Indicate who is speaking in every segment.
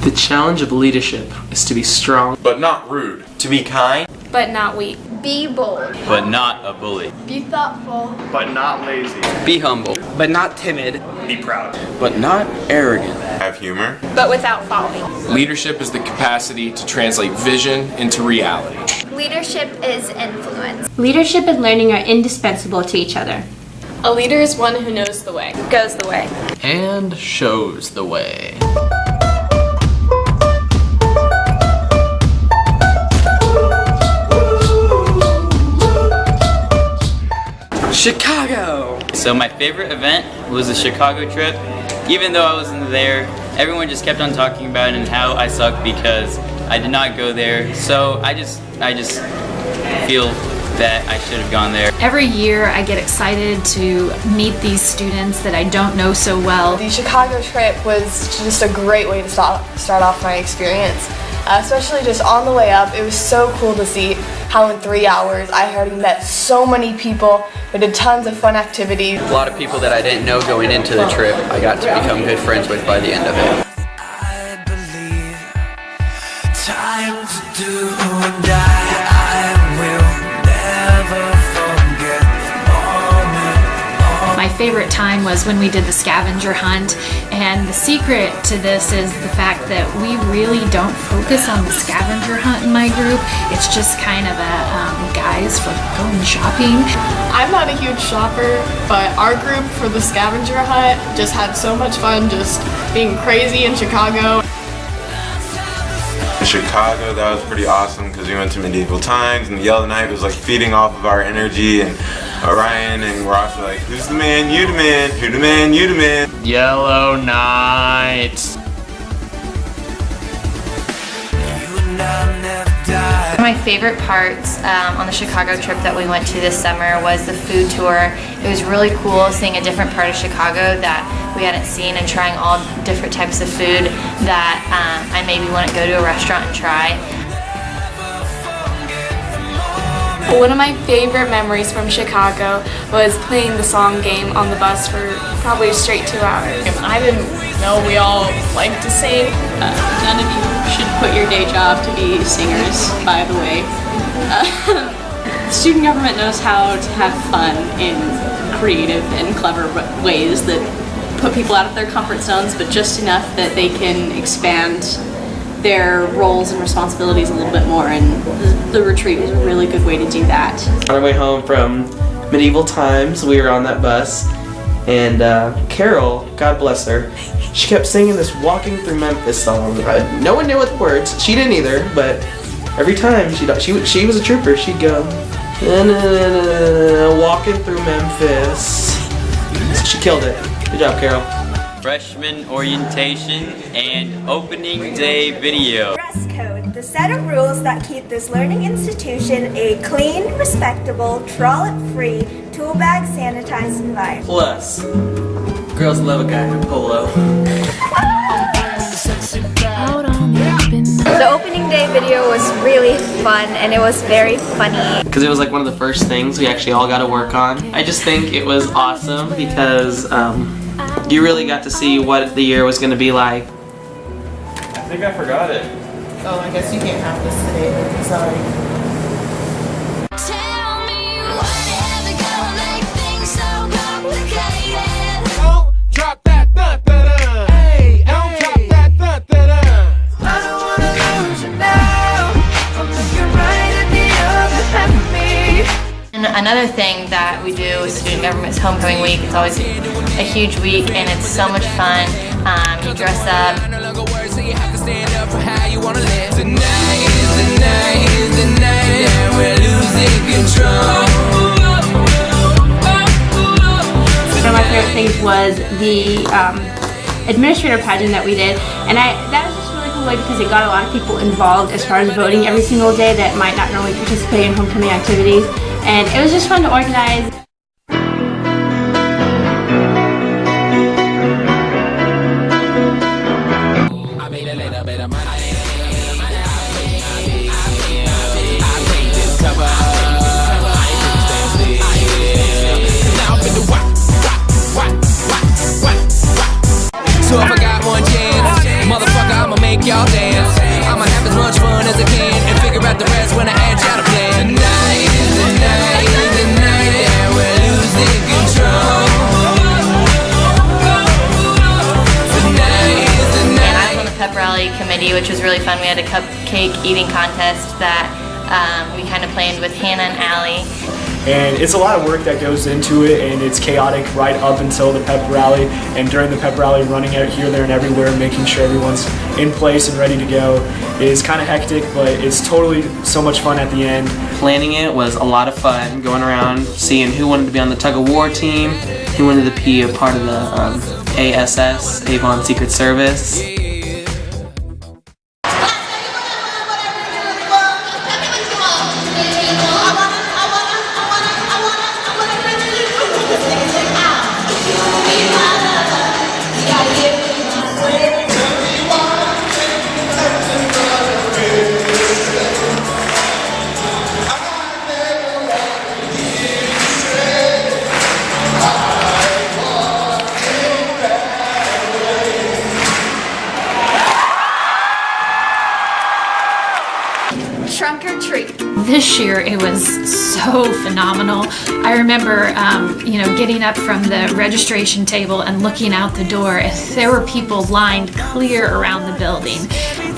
Speaker 1: The challenge of leadership is to be strong,
Speaker 2: but not rude.
Speaker 3: To be kind,
Speaker 4: but not weak.
Speaker 5: Be bold,
Speaker 3: but not a bully.
Speaker 5: be thoughtful,
Speaker 2: But not lazy.
Speaker 6: Be humble,
Speaker 1: but not timid.
Speaker 2: Be proud.
Speaker 6: but not arrogant.
Speaker 2: Have humor.
Speaker 4: But without following.
Speaker 7: Leadership is the capacity to translate vision into reality.
Speaker 5: leadership is influence.
Speaker 8: Leadership and learning are indispensable to each other.
Speaker 4: A leader is one who knows the way.
Speaker 5: Goes the way.
Speaker 1: And shows the way.
Speaker 6: Chicago!
Speaker 3: So my favorite event was the Chicago trip. Even though I wasn't there, everyone just kept on talking about it and how I sucked because I did not go there. So I just feel that I should have gone there.
Speaker 9: Every year I get excited to meet these students that I don't know so well.
Speaker 10: The Chicago trip was just a great way to start off my experience. Especially just on the way up, it was so cool to see how in 3 hours I already met so many people. We did tons of fun activities.
Speaker 6: A lot of people that I didn't know going into the trip, I got to become good friends with by the end of it.
Speaker 11: I believe time to do and die. I will never forget the moment.
Speaker 9: My favorite time was when we did the scavenger hunt, and the secret to this is the fact that we really don't focus on the scavenger hunt in my group. It's just kind of a guys for going shopping.
Speaker 10: I'm not a huge shopper, but our group for the scavenger hunt just had so much fun just being crazy in Chicago.
Speaker 2: In Chicago, that was pretty awesome because we went to medieval times and the Yellow Knight was like feeding off of our energy, and Ryan and Ross were like, who's the man, you the man, who the man, you the man.
Speaker 1: Yellow Knight.
Speaker 5: One of my favorite parts on the Chicago trip that we went to this summer was the food tour. It was really cool seeing a different part of Chicago that we hadn't seen and trying all different types of food that I maybe wouldn't go to a restaurant and try.
Speaker 4: One of my favorite memories from Chicago was playing the song game on the bus for probably a straight 2 hours.
Speaker 10: I didn't know we all liked to sing.
Speaker 12: None of you should quit your day job to be singers, by the way. Student government knows how to have fun in creative and clever ways that put people out of their comfort zones, but just enough that they can expand their roles and responsibilities a little bit more, and the retreat is a really good way to do that.
Speaker 1: On our way home from medieval times, we were on that bus, and Carol, God bless her, she kept singing this Walking Through Memphis song. No one knew what the words, she didn't either, but every time she was a trooper, she'd go, walking through Memphis. She killed it. Good job, Carol.
Speaker 3: Freshman orientation and opening day video.
Speaker 13: Dress code, the set of rules that keep this learning institution a clean, respectable, trollop-free, tool bag sanitized environment.
Speaker 1: Plus, girls love a guy in a polo.
Speaker 5: The opening day video was really fun and it was very funny.
Speaker 1: Because it was like one of the first things we actually all got to work on. I just think it was awesome because you really got to see what the year was going to be like.
Speaker 2: I think I forgot it.
Speaker 10: Oh, I guess you can't have this today. Sorry.
Speaker 11: Tell me what ever gonna make things so complicated. Don't drop that da-da-da. Hey, don't drop that da-da-da. I don't wanna lose you now. I'm looking right at the other half of me.
Speaker 5: And another thing that we do with Student Government's Homecoming Week, it's always a huge week and it's so much fun. You dress up.
Speaker 8: One of my favorite things was the administrator pageant that we did, and that was just a really cool way because it got a lot of people involved as far as voting every single day that might not normally participate in homecoming activities, and it was just fun to organize.
Speaker 11: So if I got one chance, motherfucker, I'ma make make y'all dance. I'ma have as much fun as I can and figure out the rest when I add y'all to plan. Tonight is the night, that we're losing control. Tonight is the night.
Speaker 5: And I was on the pep rally committee, which was really fun. We had a cupcake eating contest that we kind of planned with Hannah and Allie.
Speaker 14: And it's a lot of work that goes into it, and it's chaotic right up until the pep rally, and during the pep rally, running out here, there, and everywhere, making sure everyone's in place and ready to go is kind of hectic, but it's totally so much fun at the end.
Speaker 1: Planning it was a lot of fun, going around seeing who wanted to be on the tug of war team, who wanted to be a part of the AHS, Avon Secret Service.
Speaker 9: Trunk or treat. This year it was so phenomenal. I remember, getting up from the registration table and looking out the door, and there were people lined clear around the building.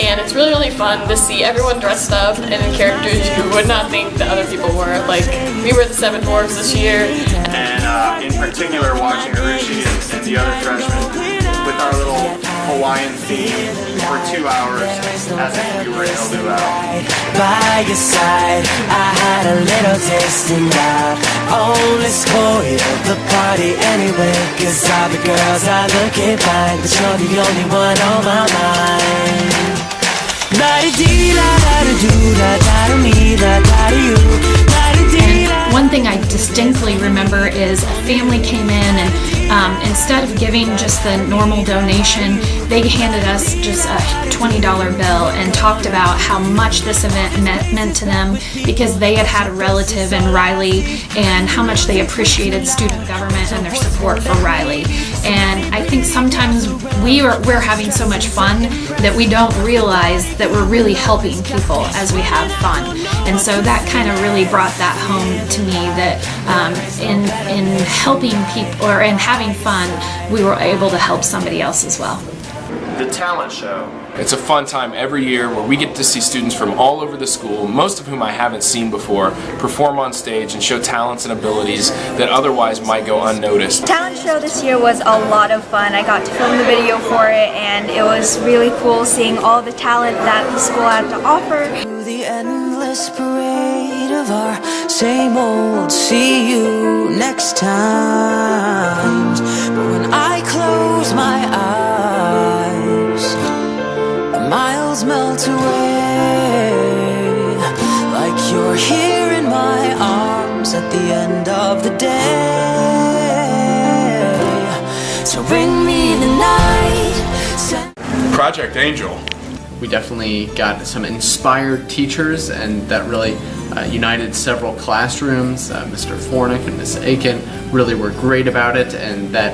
Speaker 15: And it's really, really fun to see everyone dressed up and in characters you would not think that other people were. Like, we were the 7 dwarves this year.
Speaker 16: And in particular, watching Arushi and the other freshmen with our little Hawaiian theme for 2 hours as if we were in a luau.
Speaker 11: By your side, I had a little taste and I only spoiled the party anyway. Cause all the girls are looking fine, but you're the only one on my mind.
Speaker 9: And one thing I distinctly remember is a family came in and instead of giving just the normal donation, they handed us just a $20 bill and talked about how much this event meant to them because they had a relative in Riley and how much they appreciated student government and their support for Riley. And I think sometimes we're having so much fun that we don't realize that we're really helping people as we have fun. And so that kind of really brought that home to me that in helping people or in having fun, we were able to help somebody else as well.
Speaker 16: The talent show.
Speaker 7: It's a fun time every year where we get to see students from all over the school, most of whom I haven't seen before, perform on stage and show talents and abilities that otherwise might go unnoticed.
Speaker 13: Talent show this year was a lot of fun. I got to film the video for it, and it was really cool seeing all the talent that the school had to offer.
Speaker 11: The endless parade of our same old see you next time. But when I close my eyes, miles melt away, like you're here in my arms at the end of the day. So bring me the night.
Speaker 7: Project Angel.
Speaker 6: We definitely got some inspired teachers, and that really united several classrooms. Mr. Fornick and Ms. Aiken really were great about it, and that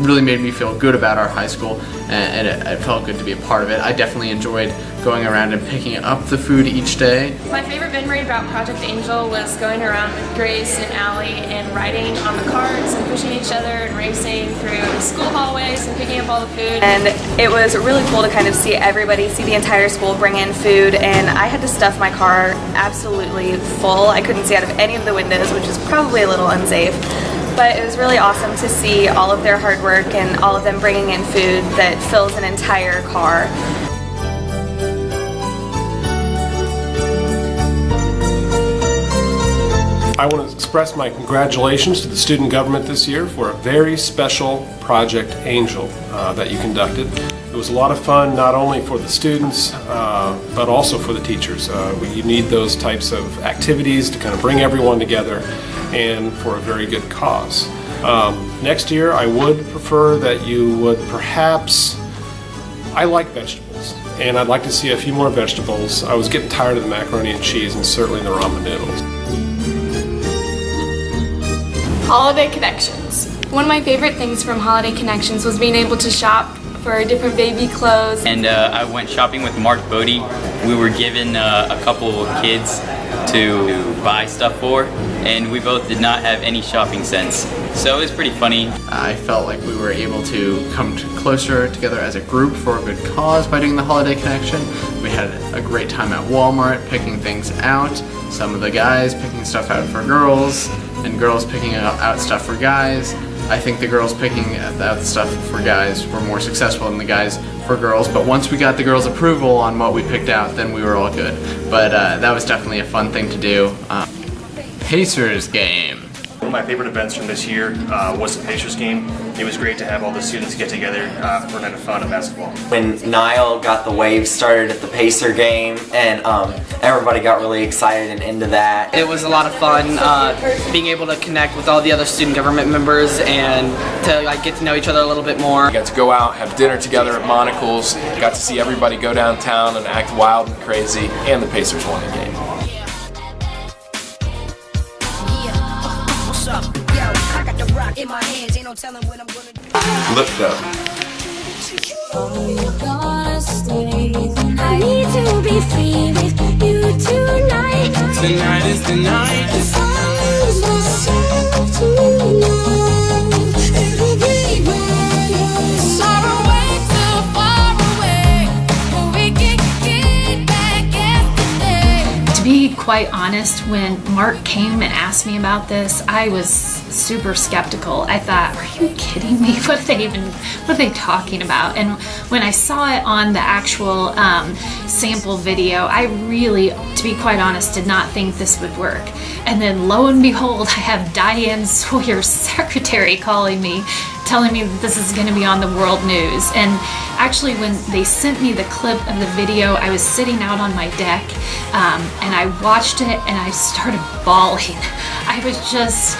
Speaker 6: really made me feel good about our high school, and it felt good to be a part of it. I definitely enjoyed going around and picking up the food each day.
Speaker 4: My favorite memory about Project Angel was going around with Grace and Allie and riding on the carts and pushing each other and racing through the school hallways and picking up all the food.
Speaker 17: And it was really cool to kind of see everybody, see the entire school bring in food, and I had to stuff my car absolutely full. I couldn't see out of any of the windows, which is probably a little unsafe. But it was really awesome to see all of their hard work and all of them bringing in food that fills an entire car.
Speaker 18: I want to express my congratulations to the student government this year for a very special Project Angel that you conducted. It was a lot of fun, not only for the students, but also for the teachers. You need those types of activities to kind of bring everyone together and for a very good cause. Next year, I would prefer that you would perhaps, I like vegetables, and I'd like to see a few more vegetables. I was getting tired of the macaroni and cheese and certainly the ramen noodles.
Speaker 4: Holiday Connections. One of my favorite things from Holiday Connections was being able to shop
Speaker 12: for different baby clothes.
Speaker 3: And I went shopping with Mark Bodie. We were given a couple of kids to buy stuff for, and we both did not have any shopping sense. So it was pretty funny.
Speaker 6: I felt like we were able to come closer together as a group for a good cause by doing the Holiday Connection. We had a great time at Walmart picking things out. Some of the guys picking stuff out for girls, and girls picking out stuff for guys. I think the girls picking out stuff for guys were more successful than the guys for girls, but once we got the girls' approval on what we picked out, then we were all good. But that was definitely a fun thing to do. Pacers game.
Speaker 19: One of my favorite events from this year was the Pacers game. It was great to have all the students get together for a night of fun of basketball.
Speaker 20: When Niall got the wave started at the Pacer game, and everybody got really excited and into that.
Speaker 21: It was a lot of fun being able to connect with all the other student government members and to get to know each other a little bit more.
Speaker 7: We got to go out, have dinner together at Monocle's, got to see everybody go downtown and act wild and crazy, and the Pacers won the game.
Speaker 2: Lift up.
Speaker 11: I need to be free with you tonight. Tonight is the night. If I lose myself tonight, it'll be better. Far away, too far away, but we can get back yesterday.
Speaker 9: To be quite honest, when Mark came and asked me about this, I was super skeptical. I thought, are you kidding me? What are they talking about? And when I saw it on the actual sample video, I really, to be quite honest, did not think this would work. And then lo and behold, I have Diane Sawyer's secretary calling me, telling me that this is going to be on the world news. And actually, when they sent me the clip of the video, I was sitting out on my deck and I watched it and I started bawling. I was just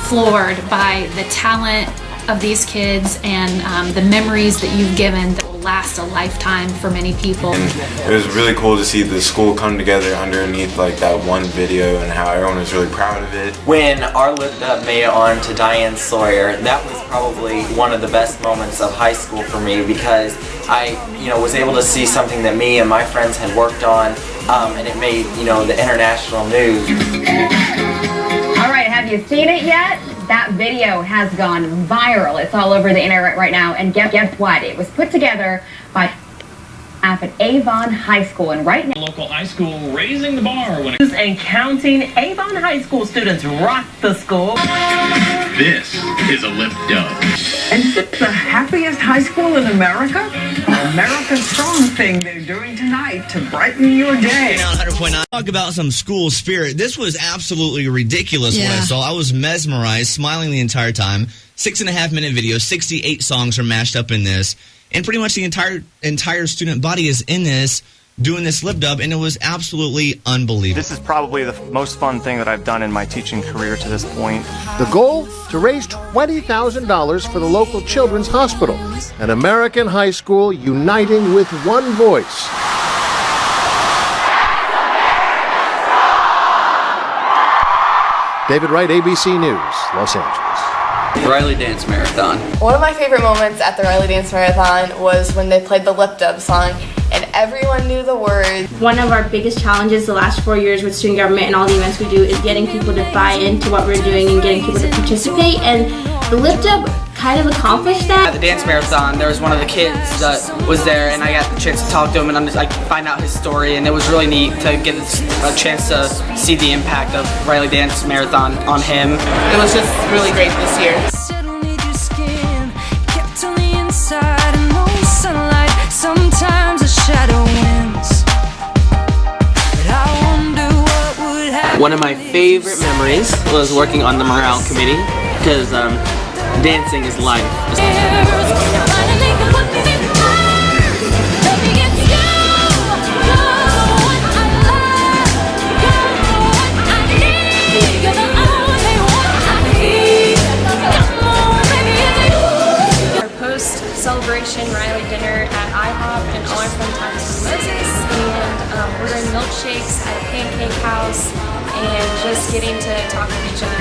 Speaker 9: floored by the talent of these kids and the memories that you've given that will last a lifetime for many people.
Speaker 2: And it was really cool to see the school come together underneath like that one video and how everyone was really proud of it.
Speaker 20: When our lift up made it on to Diane Sawyer, that was probably one of the best moments of high school for me because I, was able to see something that me and my friends had worked on, and it made, the international news.
Speaker 22: All right, have you seen it yet? That video has gone viral. It's all over the internet right now. And guess what? It was put together by staff at Avon High School. And right now,
Speaker 23: local high school raising the bar when
Speaker 24: and counting. Avon High School students rock the school.
Speaker 23: this is a lift up.
Speaker 24: And it's the happiest high school in America. American Strong thing they're doing tonight to brighten your day.
Speaker 25: 100.9. Talk about some school spirit. This was absolutely ridiculous what I saw. I was mesmerized, smiling the entire time. 6.5-minute video, 68 songs are mashed up in this. And pretty much the entire student body is in this, doing this lip dub, and it was absolutely unbelievable.
Speaker 16: This is probably the most fun thing that I've done in my teaching career to this point.
Speaker 26: The goal? To raise $20,000 for the local children's hospital. An American high school uniting with one voice. David Wright, ABC News, Los Angeles.
Speaker 27: Riley Dance Marathon.
Speaker 10: One of my favorite moments at the Riley Dance Marathon was when they played the Lip Dub song and everyone knew the words.
Speaker 8: One of our biggest challenges the last 4 years with student government and all the events we do is getting people to buy into what we're doing and getting people to participate, and the Lip Dub kind of accomplished that.
Speaker 21: At the dance marathon, there was one of the kids that was there, and I got the chance to talk to him and find out his story, and it was really neat to get a chance to see the impact of Riley Dance Marathon on him. It was just really great this year.
Speaker 11: Sometimes a shadow wins.
Speaker 21: One of my favorite memories was working on the morale committee because dancing is life.
Speaker 4: Celebration Riley dinner at IHOP and all our fun times with Moses, and ordering milkshakes at a pancake house and just getting to talk with each other